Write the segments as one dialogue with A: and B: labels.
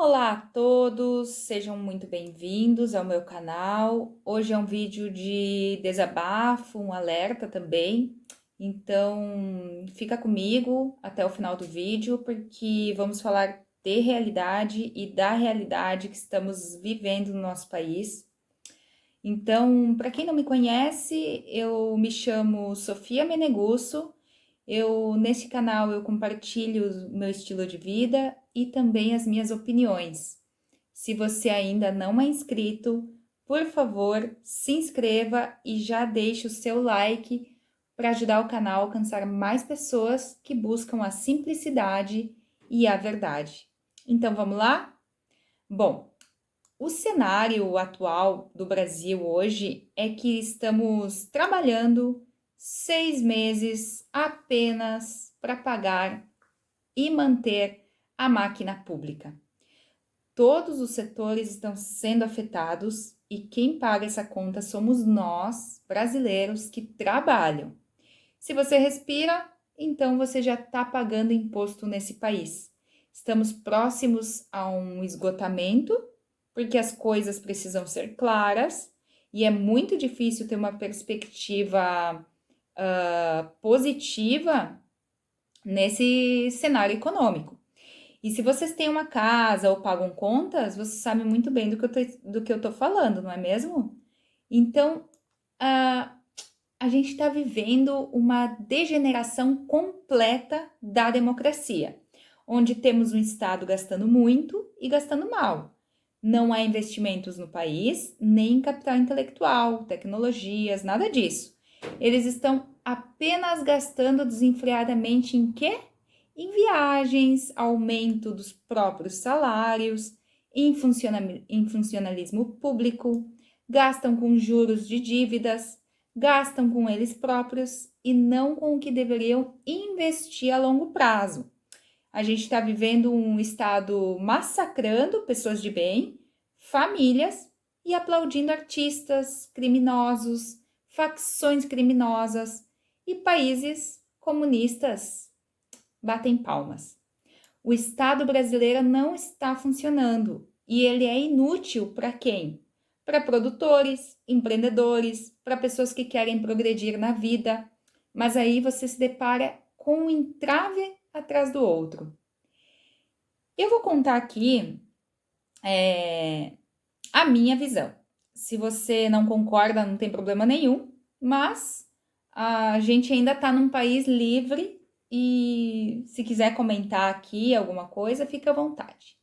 A: Olá a todos, sejam muito bem-vindos ao meu canal. Hoje é um vídeo de desabafo, um alerta também. Então, fica comigo até o final do vídeo, porque vamos falar de realidade e da realidade que estamos vivendo no nosso país. Então, para quem não me conhece, eu me chamo Sofia Menegusso. Nesse canal eu compartilho o meu estilo de vida e também as minhas opiniões. Se você ainda não é inscrito, por favor, se inscreva e já deixe o seu like para ajudar o canal a alcançar mais pessoas que buscam a simplicidade e a verdade. Então vamos lá? Bom, o cenário atual do Brasil hoje é que estamos trabalhando 6 meses apenas para pagar e manter a máquina pública. Todos os setores estão sendo afetados e quem paga essa conta somos nós, brasileiros, que trabalham. Se você respira, então você já está pagando imposto nesse país. Estamos próximos a um esgotamento, porque as coisas precisam ser claras e é muito difícil ter uma perspectiva positiva nesse cenário econômico. E se vocês têm uma casa ou pagam contas, você sabe muito bem do que eu tô falando, não é mesmo? Então, a gente está vivendo uma degeneração completa da democracia, onde temos um Estado gastando muito e gastando mal. Não há investimentos no país, nem em capital intelectual, tecnologias, nada disso. Eles estão apenas gastando desenfreadamente em quê? Em viagens, aumento dos próprios salários, em funcionalismo público, gastam com juros de dívidas, gastam com eles próprios e não com o que deveriam investir a longo prazo. A gente está vivendo um estado massacrando pessoas de bem, famílias e aplaudindo artistas, criminosos, facções criminosas e países comunistas batem palmas. O Estado brasileiro não está funcionando e ele é inútil para quem? Para produtores, empreendedores, para pessoas que querem progredir na vida. Mas aí você se depara com um entrave atrás do outro. Eu vou contar aqui a minha visão. Se você não concorda, não tem problema nenhum, mas a gente ainda está num país livre e se quiser comentar aqui alguma coisa, fica à vontade.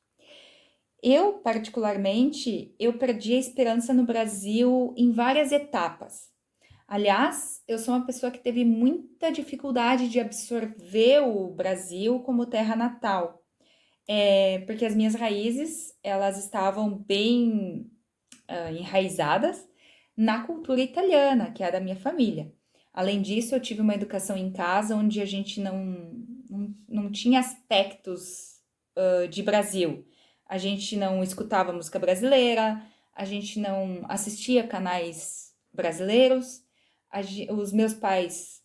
A: Eu, particularmente, eu perdi a esperança no Brasil em várias etapas. Aliás, eu sou uma pessoa que teve muita dificuldade de absorver o Brasil como terra natal, porque as minhas raízes, elas estavam bem enraizadas na cultura italiana, que é a da minha família. Além disso, eu tive uma educação em casa onde a gente não tinha aspectos de Brasil. A gente não escutava música brasileira, a gente não assistia canais brasileiros, os meus pais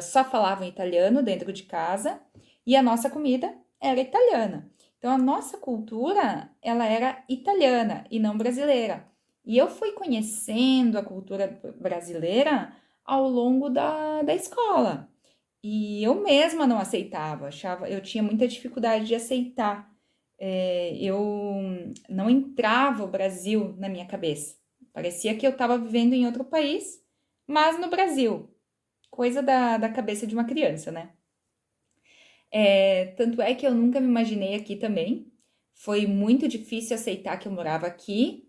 A: só falavam italiano dentro de casa e a nossa comida era italiana. Então a nossa cultura, ela era italiana e não brasileira. E eu fui conhecendo a cultura brasileira ao longo da escola. E eu mesma não aceitava, achava, eu tinha muita dificuldade de aceitar. Eu não entrava o Brasil na minha cabeça. Parecia que eu estava vivendo em outro país, mas no Brasil. Coisa da cabeça de uma criança, né? Tanto é que eu nunca me imaginei aqui também. Foi muito difícil aceitar que eu morava aqui.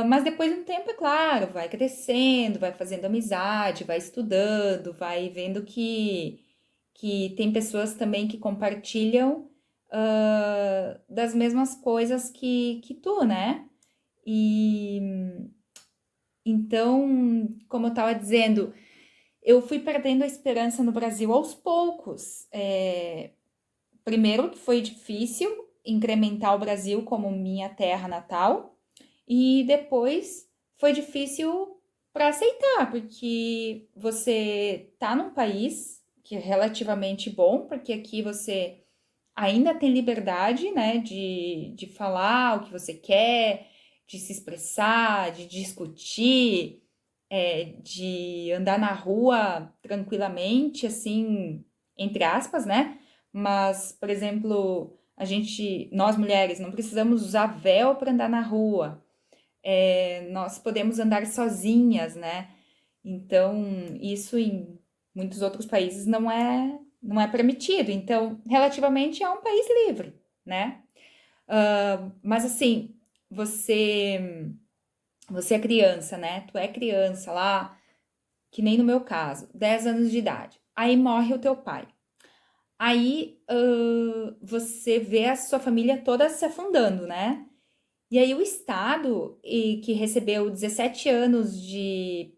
A: Mas depois de um tempo, é claro, vai crescendo, vai fazendo amizade, vai estudando, vai vendo que tem pessoas também que compartilham das mesmas coisas que tu, né? E então, como eu estava dizendo, eu fui perdendo a esperança no Brasil aos poucos. Primeiro que foi difícil incrementar o Brasil como minha terra natal, e depois foi difícil para aceitar, porque você tá num país que é relativamente bom, porque aqui você ainda tem liberdade, né, de falar o que você quer, de se expressar, de discutir, de andar na rua tranquilamente, assim, entre aspas, né? Mas, por exemplo, nós mulheres, não precisamos usar véu para andar na rua. Nós podemos andar sozinhas, né? Então, isso em muitos outros países não é permitido. Então, relativamente é um país livre, né? Mas assim, você você é criança, né? Tu é criança lá, que nem no meu caso, 10 anos de idade. Aí morre o teu pai. Aí você vê a sua família toda se afundando, né? E aí o Estado, que recebeu 17 anos de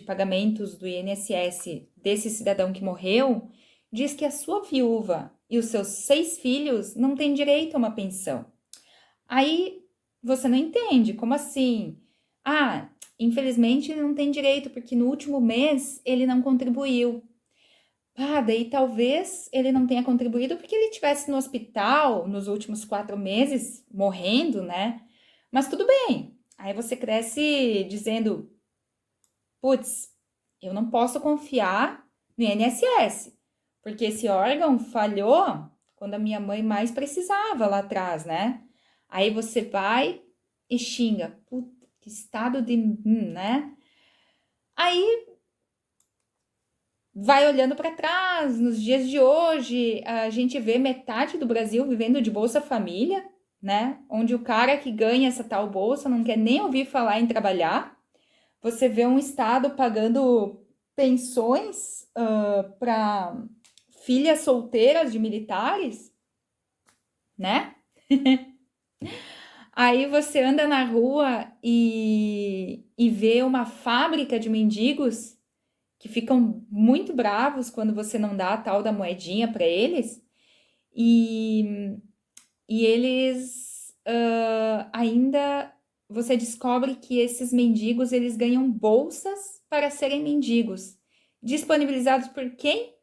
A: pagamentos do INSS desse cidadão que morreu, diz que a sua viúva e os seus 6 filhos não têm direito a uma pensão. Aí você não entende, como assim? Ah, infelizmente ele não tem direito, porque no último mês ele não contribuiu. Ah, daí talvez ele não tenha contribuído porque ele estivesse no hospital nos últimos 4 meses, morrendo, né? Mas tudo bem. Aí você cresce dizendo, putz, eu não posso confiar no INSS, porque esse órgão falhou quando a minha mãe mais precisava lá atrás, né? Aí você vai e xinga, putz, que estado de, né? Aí vai olhando para trás, nos dias de hoje, a gente vê metade do Brasil vivendo de Bolsa Família, né? Onde o cara que ganha essa tal bolsa não quer nem ouvir falar em trabalhar. Você vê um estado pagando pensões para filhas solteiras de militares, né? Aí você anda na rua e vê uma fábrica de mendigos que ficam muito bravos quando você não dá a tal da moedinha para eles. E, e eles ainda você descobre que esses mendigos eles ganham bolsas para serem mendigos, disponibilizados por quem?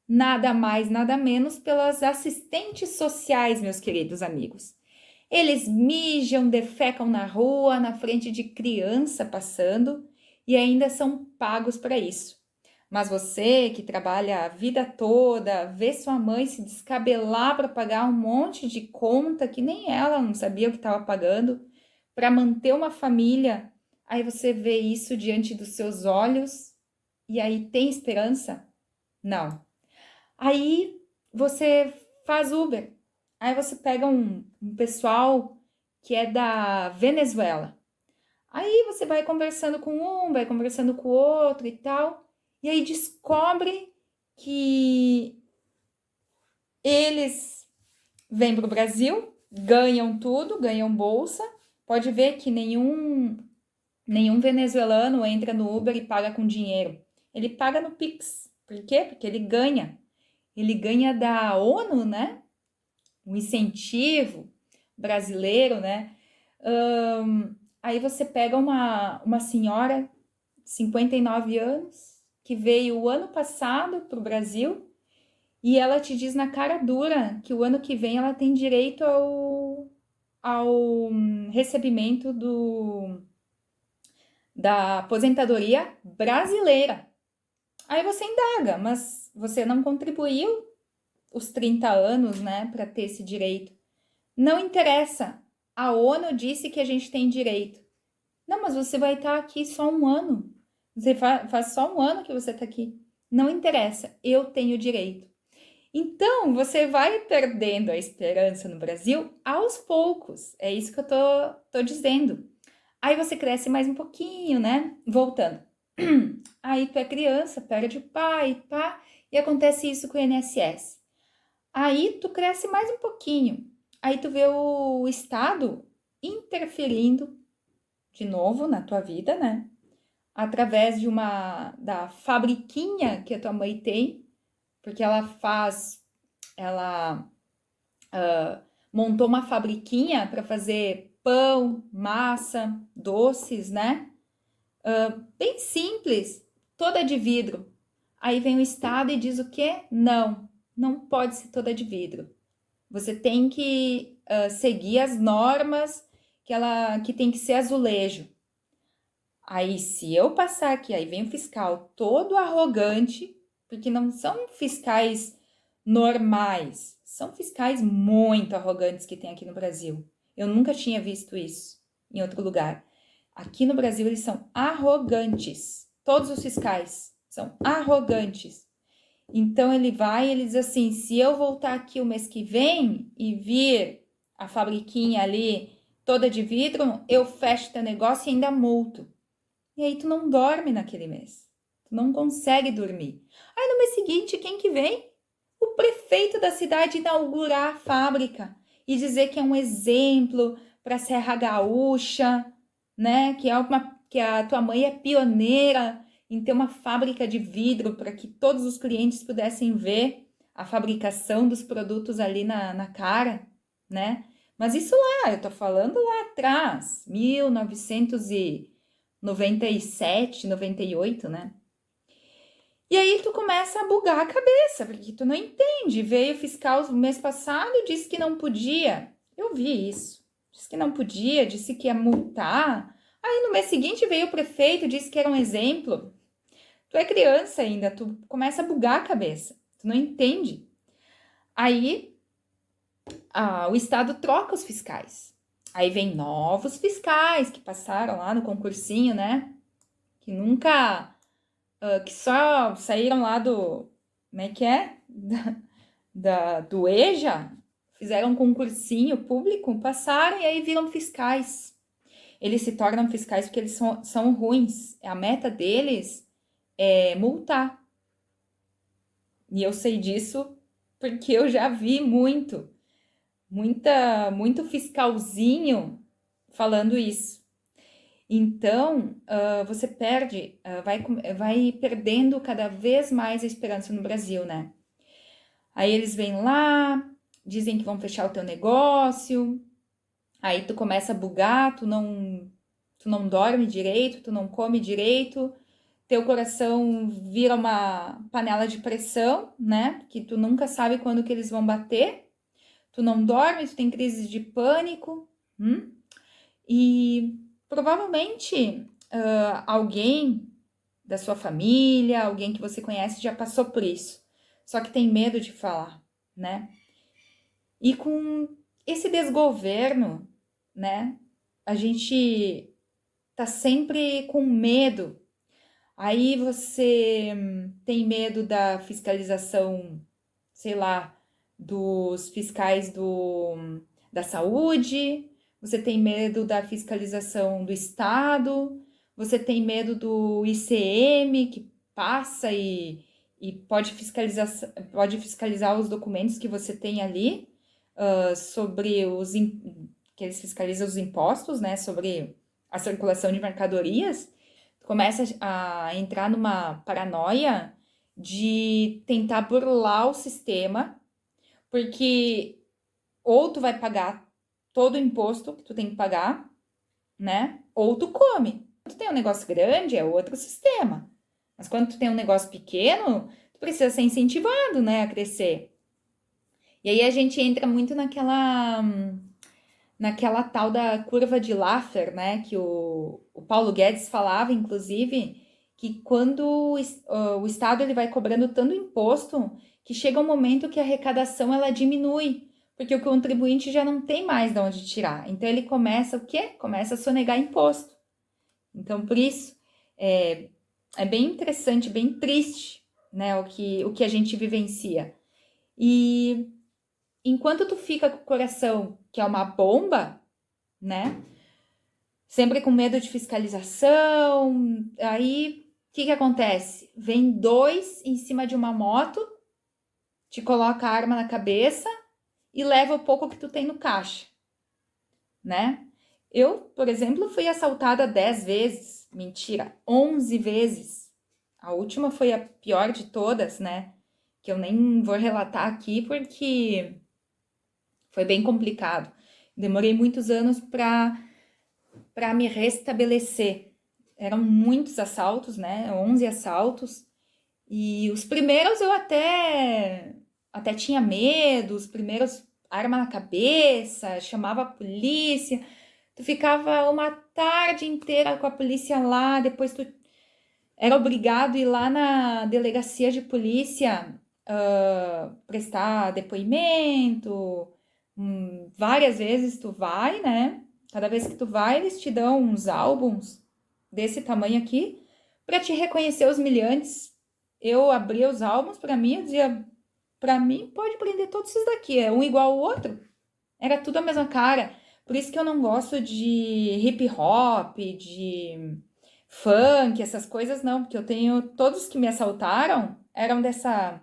A: Nada mais, nada menos pelas assistentes sociais, meus queridos amigos. Eles mijam, defecam na rua, na frente de criança passando e ainda são pagos para isso. Mas você que trabalha a vida toda, vê sua mãe se descabelar para pagar um monte de conta que nem ela não sabia o que estava pagando, para manter uma família, aí você vê isso diante dos seus olhos e aí tem esperança? Não. Aí você faz Uber. Aí você pega um pessoal que é da Venezuela. Aí você vai conversando com um, vai conversando com o outro e tal. E aí descobre que eles vêm para o Brasil, ganham tudo, ganham bolsa. Pode ver que nenhum venezuelano entra no Uber e paga com dinheiro. Ele paga no Pix. Por quê? Porque ele ganha. Ele ganha da ONU, né? Um incentivo brasileiro, né? Aí você pega uma senhora, 59 anos, que veio o ano passado para o Brasil e ela te diz na cara dura que o ano que vem ela tem direito ao recebimento da aposentadoria brasileira. Aí você indaga, mas você não contribuiu os 30 anos, né, para ter esse direito. Não interessa. A ONU disse que a gente tem direito. Não, mas você vai estar aqui só um ano. Você faz só um ano que você está aqui. Não interessa. Eu tenho direito. Então, você vai perdendo a esperança no Brasil aos poucos. É isso que eu tô dizendo. Aí você cresce mais um pouquinho, né? Voltando. Aí tu é criança, perde o pai, pá, e acontece isso com o INSS. Aí tu cresce mais um pouquinho. Aí tu vê o Estado interferindo de novo na tua vida, né? Através da fabriquinha que a tua mãe tem, porque ela montou uma fabriquinha para fazer pão, massa, doces, né? Bem simples, toda de vidro. Aí vem o Estado e diz o quê? Não. não pode ser toda de vidro. Você tem que seguir as normas que tem que ser azulejo. Aí, se eu passar aqui, aí vem o fiscal todo arrogante, porque não são fiscais normais, são fiscais muito arrogantes que tem aqui no Brasil. Eu nunca tinha visto isso em outro lugar. Aqui no Brasil eles são arrogantes. Todos os fiscais são arrogantes. Então ele vai e ele diz assim: se eu voltar aqui o mês que vem e vir a fabriquinha ali toda de vidro, eu fecho teu negócio e ainda multo. E aí tu não dorme naquele mês. Tu não consegue dormir. Aí no mês seguinte, quem que vem? O prefeito da cidade inaugurar a fábrica e dizer que é um exemplo para a Serra Gaúcha, né? Que a tua mãe é pioneira em ter uma fábrica de vidro para que todos os clientes pudessem ver a fabricação dos produtos ali na cara, né? Mas isso lá, eu tô falando lá atrás, 1997, 98, né? E aí tu começa a bugar a cabeça, porque tu não entende. Veio o fiscal no mês passado e disse que não podia. Eu vi isso. Disse que não podia, disse que ia multar. Aí no mês seguinte veio o prefeito, disse que era um exemplo. Tu é criança ainda, tu começa a bugar a cabeça. Tu não entende. Aí o Estado troca os fiscais. Aí vem novos fiscais que passaram lá no concursinho, né? Que nunca... que só saíram lá do... Como é que é? Do EJA, fizeram um concursinho público, passaram e aí viram fiscais. Eles se tornam fiscais porque eles são ruins. A meta deles é multar. E eu sei disso porque eu já vi muito fiscalzinho falando isso. Então, você perde, vai perdendo cada vez mais a esperança no Brasil, né? Aí eles vêm lá, dizem que vão fechar o teu negócio, aí tu começa a bugar, tu não dorme direito, tu não come direito, teu coração vira uma panela de pressão, né? Que tu nunca sabe quando que eles vão bater, tu não dorme, tu tem crises de pânico, e provavelmente alguém da sua família, alguém que você conhece já passou por isso, só que tem medo de falar, né? E com esse desgoverno, né? A gente tá sempre com medo. Aí você tem medo da fiscalização, sei lá, dos fiscais da saúde, você tem medo da fiscalização do Estado, você tem medo do ICM que passa e pode fiscalizar os documentos que você tem ali sobre que eles fiscalizam os impostos, né, sobre a circulação de mercadorias. Começa a entrar numa paranoia de tentar burlar o sistema, porque ou tu vai pagar todo o imposto que tu tem que pagar, né? Ou tu come. Quando tu tem um negócio grande, é outro sistema. Mas quando tu tem um negócio pequeno, tu precisa ser incentivado, né, a crescer. E aí a gente entra muito naquela tal da curva de Laffer, né, que o Paulo Guedes falava, inclusive, que quando o Estado ele vai cobrando tanto imposto que chega um momento que a arrecadação ela diminui, porque o contribuinte já não tem mais de onde tirar. Então ele começa o quê? Começa a sonegar imposto. Então por isso é bem interessante, bem triste, né, o que a gente vivencia. E enquanto tu fica com o coração que é uma bomba, né? Sempre com medo de fiscalização, aí o que acontece? Vem dois em cima de uma moto, te coloca a arma na cabeça e leva o pouco que tu tem no caixa, né? Eu, por exemplo, fui assaltada 10 vezes, mentira, 11 vezes. A última foi a pior de todas, né? Que eu nem vou relatar aqui porque foi bem complicado. Demorei muitos anos para me restabelecer. Eram muitos assaltos, né? 11 assaltos. E os primeiros eu até até tinha medo, os primeiros arma na cabeça, chamava a polícia. Tu ficava uma tarde inteira com a polícia lá, depois tu era obrigado a ir lá na delegacia de polícia, prestar depoimento. Várias vezes tu vai, né? Cada vez que tu vai, eles te dão uns álbuns desse tamanho aqui para te reconhecer os humilhantes. Eu abria os álbuns para mim, eu dizia, para mim pode prender todos esses daqui, é um igual ao outro. Era tudo a mesma cara. Por isso que eu não gosto de hip hop, de funk, essas coisas não, porque eu tenho todos que me assaltaram eram dessa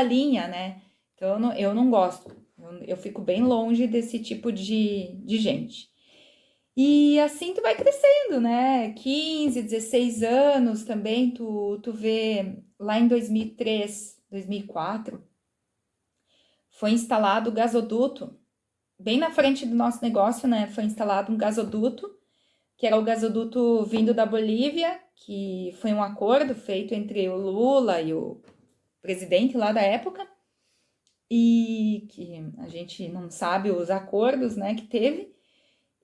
A: linha, né? Então eu não gosto. Eu fico bem longe desse tipo de gente. E assim tu vai crescendo, né? 15, 16 anos também, tu vê lá em 2003, 2004, foi instalado o gasoduto, bem na frente do nosso negócio, né? Foi instalado um gasoduto, que era o gasoduto vindo da Bolívia, que foi um acordo feito entre o Lula e o presidente lá da época, e que a gente não sabe os acordos, né, que teve.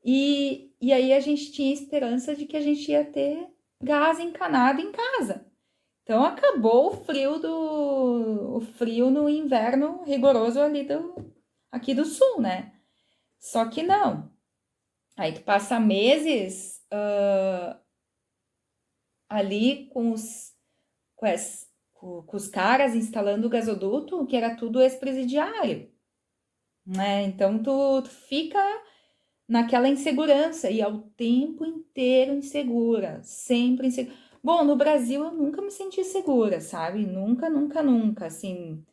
A: E aí a gente tinha esperança de que a gente ia ter gás encanado em casa. Então acabou o frio no inverno rigoroso ali aqui do sul, né? Só que não. Aí tu passa meses ali com os caras instalando o gasoduto, que era tudo ex-presidiário, né? Então tu fica naquela insegurança e ao tempo inteiro insegura, sempre insegura. Bom, no Brasil eu nunca me senti segura, sabe? Nunca, nunca, nunca, assim,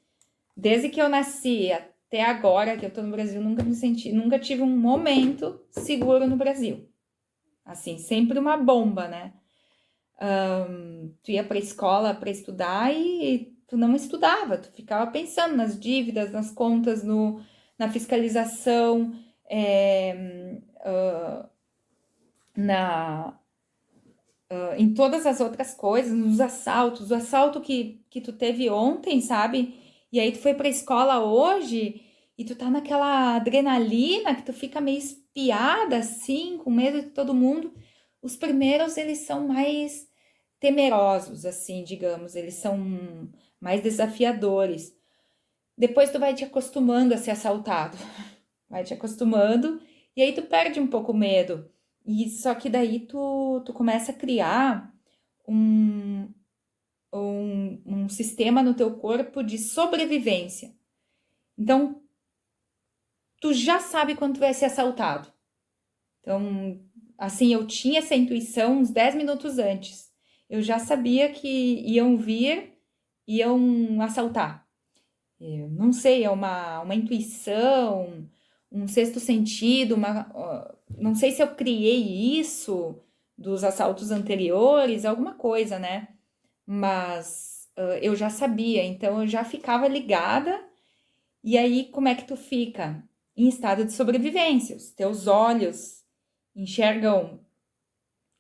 A: desde que eu nasci até agora que eu tô no Brasil, nunca tive um momento seguro no Brasil. Assim, sempre uma bomba, né? Tu ia pra escola para estudar e tu não estudava, tu ficava pensando nas dívidas, nas contas, na fiscalização, na, em todas as outras coisas, nos assaltos, o assalto que tu teve ontem, sabe? E aí tu foi pra escola hoje e tu tá naquela adrenalina que tu fica meio espiada, assim, com medo de todo mundo. Os primeiros, eles são mais temerosos, assim, digamos, eles são mais desafiadores. Depois tu vai te acostumando a ser assaltado, vai te acostumando e aí tu perde um pouco o medo. E só que daí tu começa a criar um, um sistema no teu corpo de sobrevivência. Então, tu já sabe quando tu vai ser assaltado. Então, assim, eu tinha essa intuição uns 10 minutos antes. Eu já sabia que iam assaltar. Eu não sei, é uma intuição, um sexto sentido, não sei se eu criei isso dos assaltos anteriores, alguma coisa, né? Mas eu já sabia, então eu já ficava ligada. E aí, como é que tu fica? Em estado de sobrevivência. Os teus olhos enxergam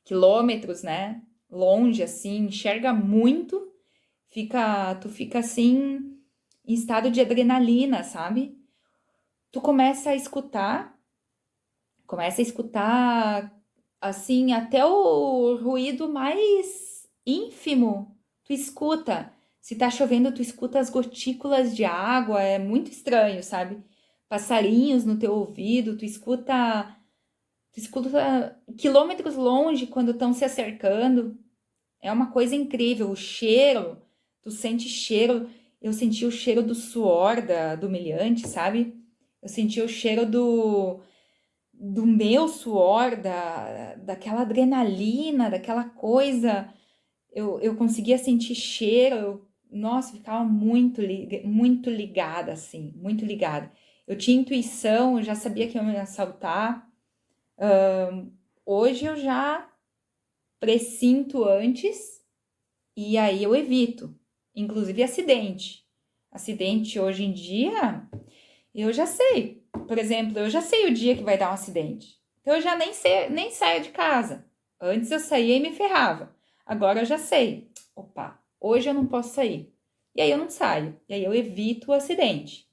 A: quilômetros, né? Longe, assim, enxerga muito. Tu fica assim, em estado de adrenalina, sabe? Tu começa a escutar, assim, até o ruído mais ínfimo, tu escuta. Se tá chovendo, tu escuta as gotículas de água, é muito estranho, sabe? Passarinhos no teu ouvido, tu escuta quilômetros longe quando estão se acercando. É uma coisa incrível. O cheiro, tu sente cheiro. Eu senti o cheiro do suor do humilhante, sabe? Eu senti o cheiro do meu suor, daquela adrenalina, daquela coisa. Eu conseguia sentir cheiro. Nossa, eu ficava muito ligada, assim, muito ligada. Eu tinha intuição, eu já sabia que eu ia me assaltar. Hoje eu já pressinto antes e aí eu evito, inclusive acidente. Acidente hoje em dia, eu já sei. Por exemplo, eu já sei o dia que vai dar um acidente. Então eu já nem saio de casa. Antes eu saía e me ferrava. Agora eu já sei. Opa, hoje eu não posso sair. e aí eu não saio, e aí eu evito o acidente.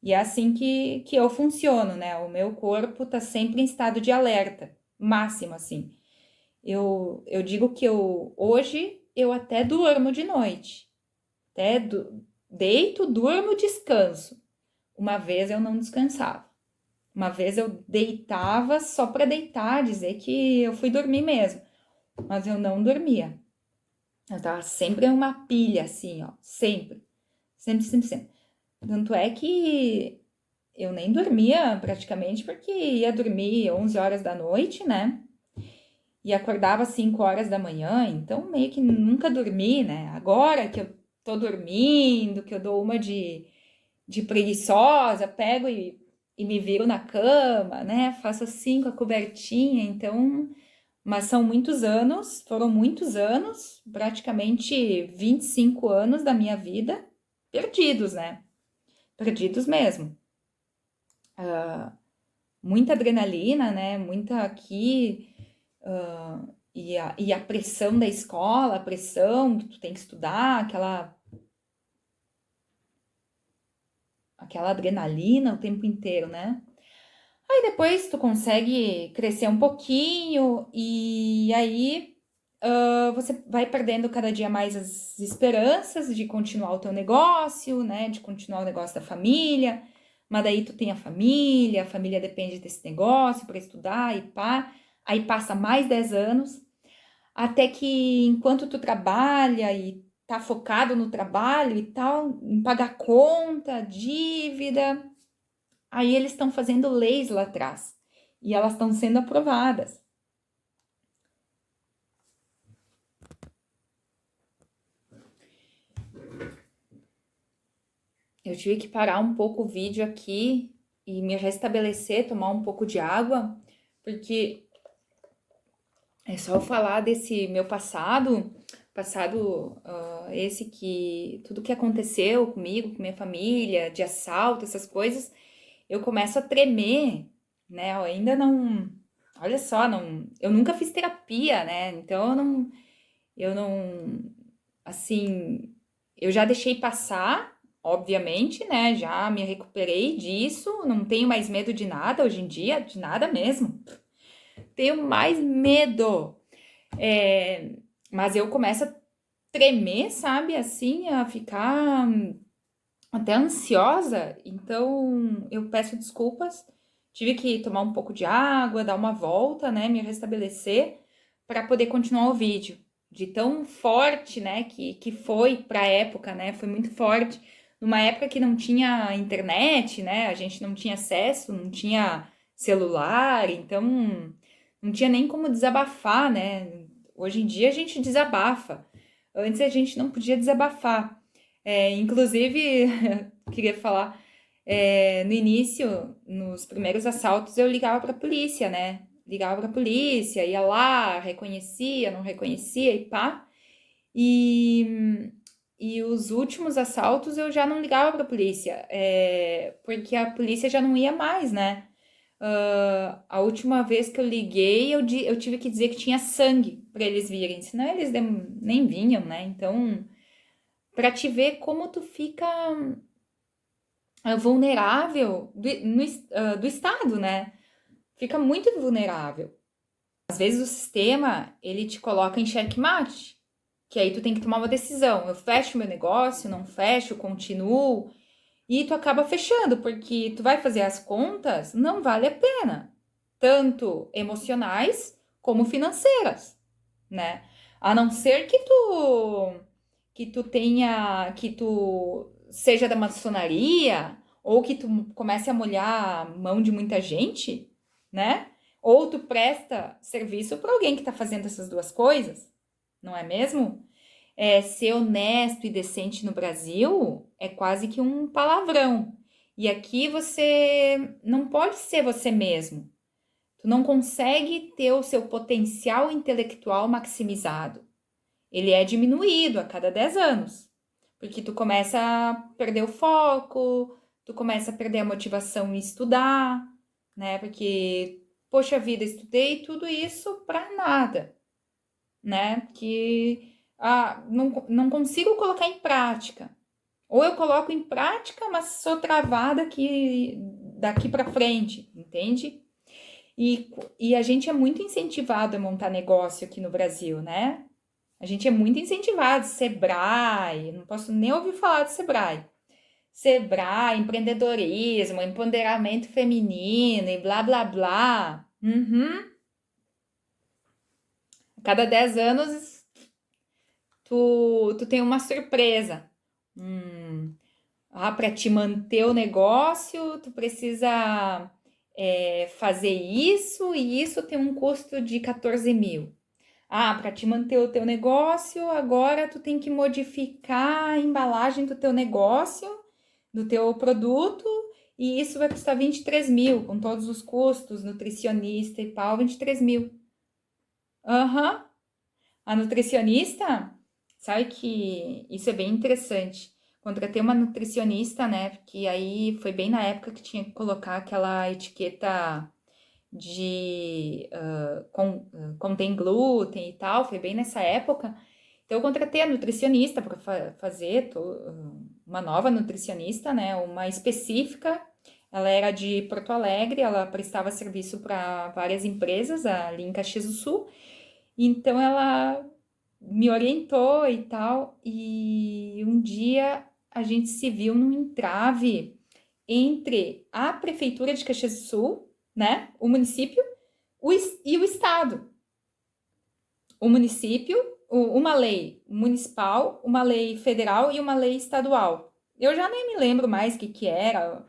A: E é assim que eu funciono, né? O meu corpo tá sempre em estado de alerta, máximo, assim. Eu digo que hoje eu até durmo de noite, até deito, durmo, descanso. Uma vez eu não descansava. Uma vez eu deitava só para deitar, dizer que eu fui dormir mesmo, mas eu não dormia. Eu tava sempre em uma pilha, assim, ó, sempre, sempre, sempre, sempre. Tanto é que eu nem dormia praticamente, porque ia dormir 11 horas da noite, né? E acordava 5 horas da manhã, então meio que nunca dormi, né? Agora que eu tô dormindo, que eu dou uma de preguiçosa, pego e me viro na cama, né? Faço assim com a cobertinha, então. Mas são muitos anos, foram muitos anos, praticamente 25 anos da minha vida perdidos, né? Perdidos mesmo. Muita adrenalina, né? Muita aqui. E a pressão da escola, a pressão que tu tem que estudar, aquela adrenalina o tempo inteiro, né? Aí depois tu consegue crescer um pouquinho e aí você vai perdendo cada dia mais as esperanças de continuar o teu negócio, né? De continuar o negócio da família. Mas daí tu tem a família depende desse negócio para estudar e pá. Aí passa mais 10 anos, até que enquanto tu trabalha e tá focado no trabalho e tal, em pagar conta, dívida, aí eles estão fazendo leis lá atrás e elas estão sendo aprovadas. Eu tive que parar um pouco o vídeo aqui e me restabelecer, tomar um pouco de água, porque é só eu falar desse meu passado esse que tudo que aconteceu comigo, com minha família, de assalto, essas coisas, eu começo a tremer, né? Eu ainda não, olha só, não, eu nunca fiz terapia, né? Então eu não, assim, eu já deixei passar, obviamente, né? Já me recuperei disso, não tenho mais medo de nada hoje em dia, de nada mesmo. Tenho mais medo. É, mas eu começo a tremer, sabe? Assim, a ficar até ansiosa. Então eu peço desculpas. Tive que tomar um pouco de água, dar uma volta, né? Me restabelecer para poder continuar o vídeo. De tão forte, né? Que foi para a época, né? Foi muito forte. Numa época que não tinha internet, né? A gente não tinha acesso, não tinha celular, então não tinha nem como desabafar, né? Hoje em dia a gente desabafa. Antes a gente não podia desabafar. Inclusive, queria falar, no início, nos primeiros assaltos, eu ligava para a polícia, né? Ligava para a polícia, ia lá, reconhecia, não reconhecia e pá. E, e os últimos assaltos eu já não ligava para a polícia, porque a polícia já não ia mais, né? A última vez que eu liguei, eu tive que dizer que tinha sangue para eles virem, senão eles nem vinham, né? Então, para te ver como tu fica vulnerável do Estado, né? Fica muito vulnerável. Às vezes o sistema, ele te coloca em xeque-mate, que aí tu tem que tomar uma decisão. Eu fecho meu negócio, não fecho, continuo, e tu acaba fechando, porque tu vai fazer as contas, não vale a pena, tanto emocionais como financeiras, né? A não ser que tu seja da maçonaria ou que tu comece a molhar a mão de muita gente, né? Ou tu presta serviço para alguém que está fazendo essas duas coisas, não é mesmo? Ser honesto e decente no Brasil é quase que um palavrão. E aqui você não pode ser você mesmo. Tu não consegue ter o seu potencial intelectual maximizado. Ele é diminuído a cada 10 anos. Porque tu começa a perder o foco, tu começa a perder a motivação em estudar, né? Porque, poxa vida, estudei tudo isso para nada, né? Que não consigo colocar em prática. Ou eu coloco em prática, mas sou travada daqui para frente, entende? E a gente é muito incentivado a montar negócio aqui no Brasil, né? A gente é muito incentivado, Sebrae, não posso nem ouvir falar do Sebrae. Sebrae, empreendedorismo, empoderamento feminino e blá blá blá. Uhum. A cada 10 anos tu tem uma surpresa. Para te manter o negócio, tu precisa fazer isso e isso tem um custo de 14 mil. Para te manter o teu negócio, agora tu tem que modificar a embalagem do teu negócio, do teu produto, e isso vai custar 23 mil, com todos os custos, nutricionista e tal, 23 mil. Aham. A nutricionista, sabe que isso é bem interessante. Contratei uma nutricionista, né? Porque aí foi bem na época que tinha que colocar aquela etiqueta de contém glúten e tal, foi bem nessa época. Então eu contratei a nutricionista para fazer uma nova nutricionista, né? Uma específica. Ela era de Porto Alegre, ela prestava serviço para várias empresas ali em Caxias do Sul. Então ela me orientou e tal, e um dia a gente se viu num entrave entre a prefeitura de Caxias do Sul, né, o município, e o estado. O município, uma lei municipal, uma lei federal e uma lei estadual. Eu já nem me lembro mais o que era.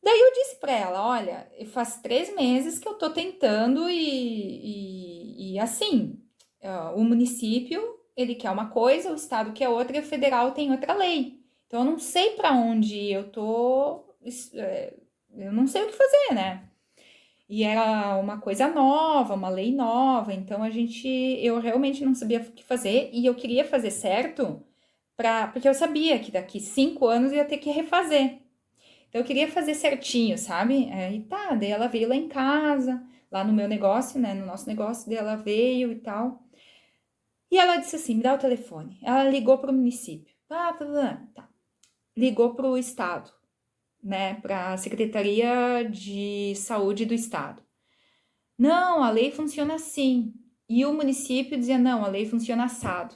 A: Daí eu disse para ela, olha, faz 3 meses que eu tô tentando e assim, o município, ele quer uma coisa, o estado quer outra e o federal tem outra lei. Então eu não sei para onde eu não sei o que fazer, né? E era uma coisa nova, uma lei nova, então eu realmente não sabia o que fazer e eu queria fazer certo, porque eu sabia que daqui 5 anos eu ia ter que refazer. Então eu queria fazer certinho, sabe? E tá, daí ela veio lá em casa, lá no meu negócio, né? No nosso negócio, daí ela veio e tal. E ela disse assim: me dá o telefone. Ela ligou para o município. Tá. Ligou para o estado, né? Para a Secretaria de Saúde do Estado. Não, a lei funciona assim. E o município dizia: não, a lei funciona assado.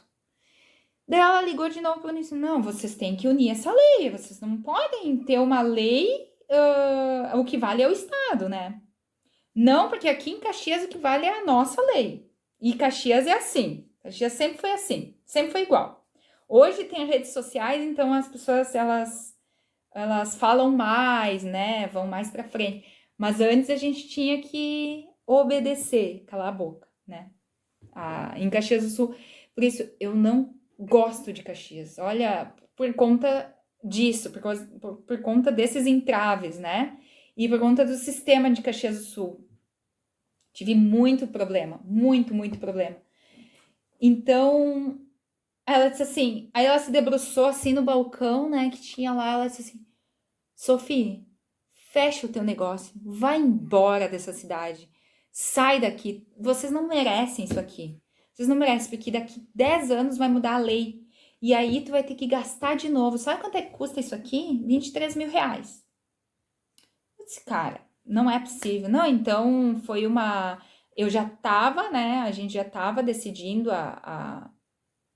A: Daí ela ligou de novo para o município: não, vocês têm que unir essa lei, vocês não podem ter uma lei, o que vale é o Estado, né? Não, porque aqui em Caxias o que vale é a nossa lei. E Caxias é assim. Caxias sempre foi assim, sempre foi igual. Hoje tem as redes sociais, então as pessoas elas falam mais, né? Vão mais para frente. Mas antes a gente tinha que obedecer, calar a boca, né? Em Caxias do Sul. Por isso eu não gosto de Caxias. Olha, por conta disso, por conta desses entraves, né? E por conta do sistema de Caxias do Sul. Tive muito problema, muito problema. Então, ela disse assim, aí ela se debruçou assim no balcão, né, que tinha lá, ela disse assim: Sophie, fecha o teu negócio, vai embora dessa cidade, sai daqui, vocês não merecem isso aqui. Vocês não merecem, porque daqui 10 anos vai mudar a lei. E aí tu vai ter que gastar de novo. Sabe quanto é que custa isso aqui? 23 mil reais. Eu disse, cara, não é possível. Não, então foi uma. Eu já tava, né? A gente já tava decidindo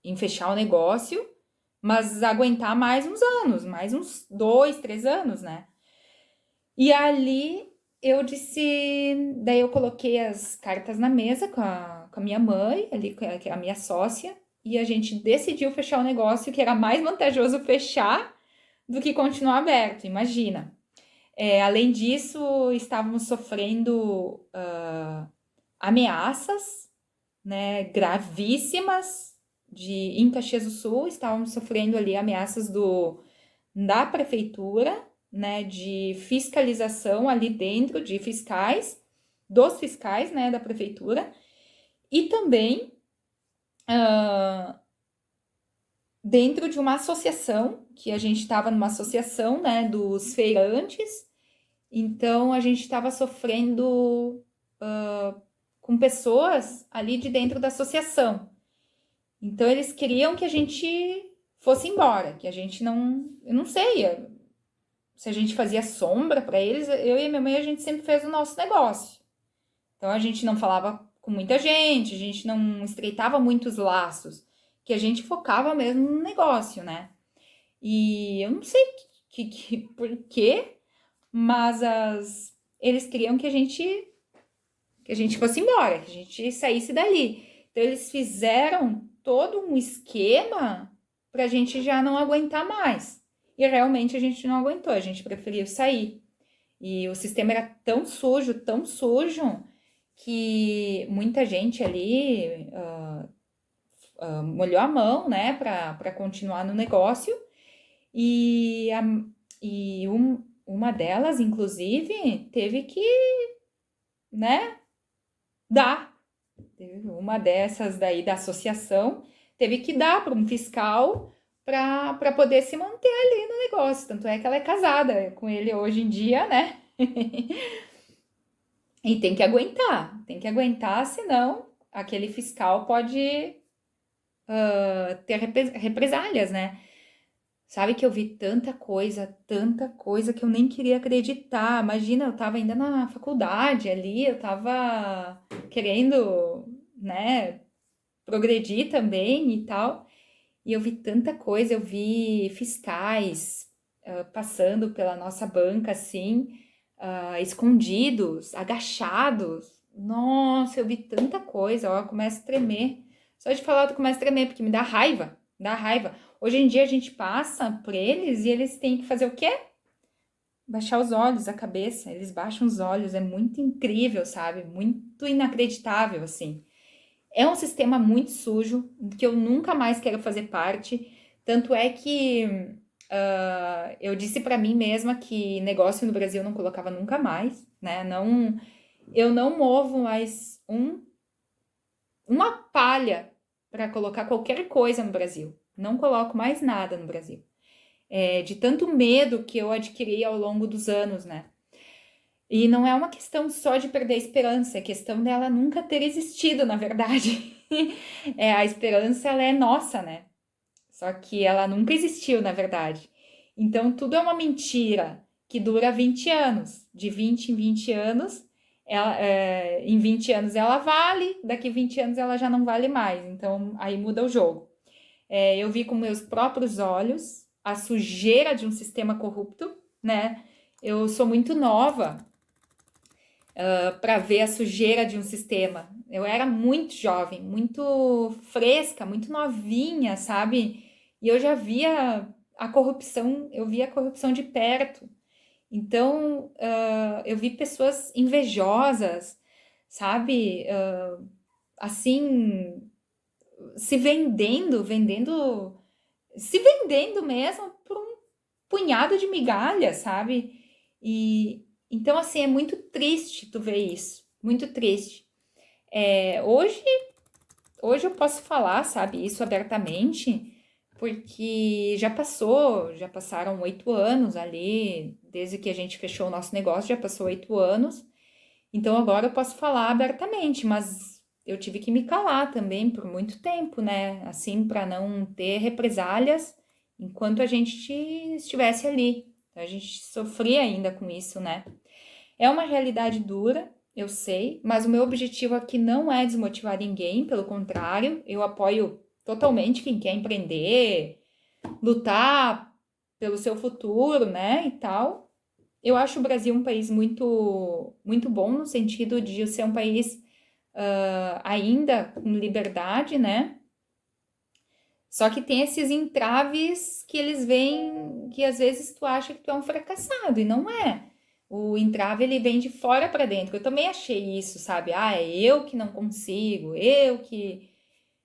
A: em fechar o negócio, mas aguentar mais uns anos, mais uns 2, 3 anos, né? E ali eu disse. Daí eu coloquei as cartas na mesa com a minha mãe, ali, que é a minha sócia, e a gente decidiu fechar o negócio, que era mais vantajoso fechar do que continuar aberto, imagina. Além disso, estávamos sofrendo ameaças, né, gravíssimas em Caxias do Sul, estávamos sofrendo ali ameaças da prefeitura, né, de fiscalização ali dentro, de fiscais, dos fiscais, né, da prefeitura, e também dentro de uma associação, que a gente estava numa associação, né, dos feirantes. Então a gente estava sofrendo com pessoas ali de dentro da associação. Então eles queriam que a gente fosse embora, que a gente não, eu não sei, se a gente fazia sombra para eles, eu e minha mãe a gente sempre fez o nosso negócio. Então a gente não falava com muita gente, a gente não estreitava muitos laços, que a gente focava mesmo no negócio, né? E eu não sei por quê, mas eles queriam que a gente fosse embora, que a gente saísse dali. Então eles fizeram todo um esquema para a gente já não aguentar mais. E realmente a gente não aguentou, a gente preferiu sair. E o sistema era tão sujo, que muita gente ali molhou a mão, né, para continuar no negócio. E, uma delas, inclusive, teve que, né, dar. Uma dessas daí da associação teve que dar para um fiscal para poder se manter ali no negócio. Tanto é que ela é casada com ele hoje em dia, né? E tem que aguentar, senão aquele fiscal pode ter represálias, né? Sabe que eu vi tanta coisa que eu nem queria acreditar. Imagina, eu tava ainda na faculdade ali, eu tava querendo, né, progredir também e tal. E eu vi tanta coisa, eu vi fiscais passando pela nossa banca assim, escondidos, agachados. Nossa, eu vi tanta coisa, ó, eu começo a tremer. Só de falar eu começo a tremer, porque me dá raiva, dá raiva. Hoje em dia a gente passa por eles e eles têm que fazer o quê? Baixar os olhos, a cabeça. Eles baixam os olhos, é muito incrível, sabe? Muito inacreditável, assim. É um sistema muito sujo, que eu nunca mais quero fazer parte. Tanto é que eu disse para mim mesma que negócio no Brasil eu não colocava nunca mais, né? Não, eu não movo mais uma palha para colocar qualquer coisa no Brasil. Não coloco mais nada no Brasil. De tanto medo que eu adquiri ao longo dos anos, né? E não é uma questão só de perder a esperança, é questão dela nunca ter existido, na verdade. A esperança, ela é nossa, né? Só que ela nunca existiu, na verdade. Então, tudo é uma mentira que dura 20 anos. De 20 em 20 anos, em 20 anos ela vale, daqui 20 anos ela já não vale mais. Então, aí muda o jogo. Eu vi com meus próprios olhos a sujeira de um sistema corrupto, né? Eu sou muito nova para ver a sujeira de um sistema. Eu era muito jovem, muito fresca, muito novinha, sabe? E eu já via a corrupção, eu via a corrupção de perto. Então, eu vi pessoas invejosas, sabe? Assim, se vendendo mesmo por um punhado de migalhas, sabe? E então, assim, é muito triste tu ver isso, muito triste. Hoje eu posso falar, sabe, isso abertamente, porque já passaram 8 anos ali, desde que a gente fechou o nosso negócio, já passou 8 anos. Então agora eu posso falar abertamente, mas eu tive que me calar também por muito tempo, né? Assim, para não ter represálias enquanto a gente estivesse ali. A gente sofria ainda com isso, né? É uma realidade dura, eu sei, mas o meu objetivo aqui não é desmotivar ninguém, pelo contrário, eu apoio totalmente quem quer empreender, lutar pelo seu futuro, né, e tal. Eu acho o Brasil um país muito, muito bom no sentido de ser um país ainda com liberdade, né? Só que tem esses entraves que eles veem que às vezes tu acha que tu é um fracassado e não é. O entrave ele vem de fora para dentro. Eu também achei isso, sabe? Ah, é eu que não consigo, eu que,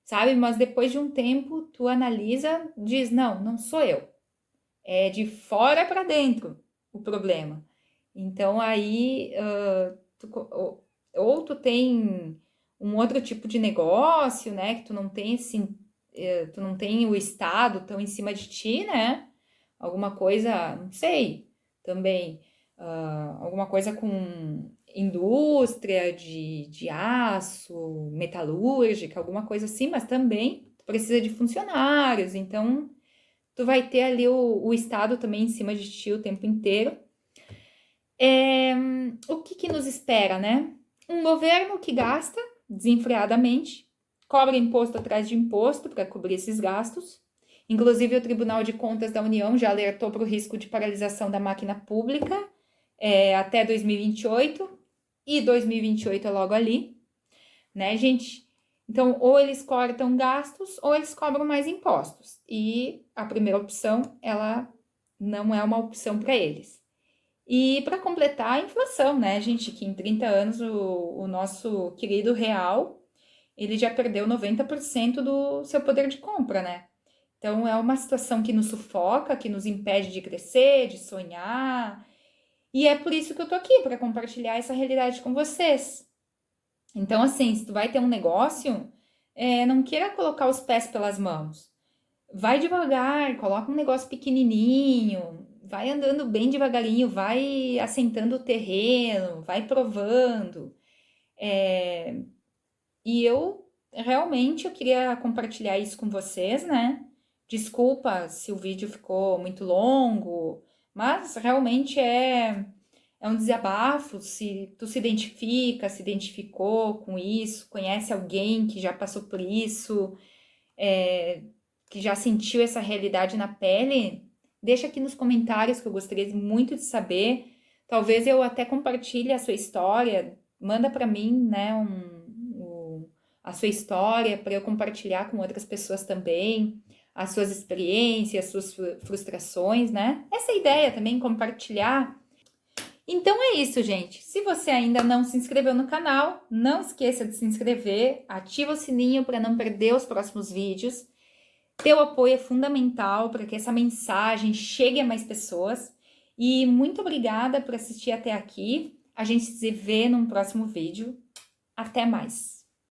A: sabe? Mas depois de um tempo tu analisa, diz, não, não sou eu. É de fora para dentro o problema. Então aí ou tu tem um outro tipo de negócio, né? Que tu não tem tu não tem o Estado tão em cima de ti, né? Alguma coisa, não sei, também alguma coisa com indústria de aço, metalúrgica, alguma coisa assim, mas também tu precisa de funcionários, então tu vai ter ali o Estado também em cima de ti o tempo inteiro. O que nos espera, né? Um governo que gasta desenfreadamente, cobra imposto atrás de imposto para cobrir esses gastos. Inclusive, o Tribunal de Contas da União já alertou para o risco de paralisação da máquina pública até 2028, e 2028 é logo ali, né, gente? Então, ou eles cortam gastos ou eles cobram mais impostos. E a primeira opção, ela não é uma opção para eles. E para completar a inflação, né, gente, que em 30 anos o nosso querido real, ele já perdeu 90% do seu poder de compra, né? Então é uma situação que nos sufoca, que nos impede de crescer, de sonhar. E é por isso que eu tô aqui, para compartilhar essa realidade com vocês. Então, assim, se tu vai ter um negócio, não queira colocar os pés pelas mãos. Vai devagar, coloca um negócio pequenininho, vai andando bem devagarinho, vai assentando o terreno, vai provando. E eu queria compartilhar isso com vocês, né? Desculpa se o vídeo ficou muito longo, mas realmente é um desabafo. Se tu se identifica, se identificou com isso, conhece alguém que já passou por isso, que já sentiu essa realidade na pele, deixa aqui nos comentários que eu gostaria muito de saber. Talvez eu até compartilhe a sua história, manda para mim, né, a sua história para eu compartilhar com outras pessoas também, as suas experiências, as suas frustrações, né? Essa ideia também, compartilhar. Então é isso, gente. Se você ainda não se inscreveu no canal, não esqueça de se inscrever, ativa o sininho para não perder os próximos vídeos. Teu apoio é fundamental para que essa mensagem chegue a mais pessoas. E muito obrigada por assistir até aqui. A gente se vê num próximo vídeo. Até mais!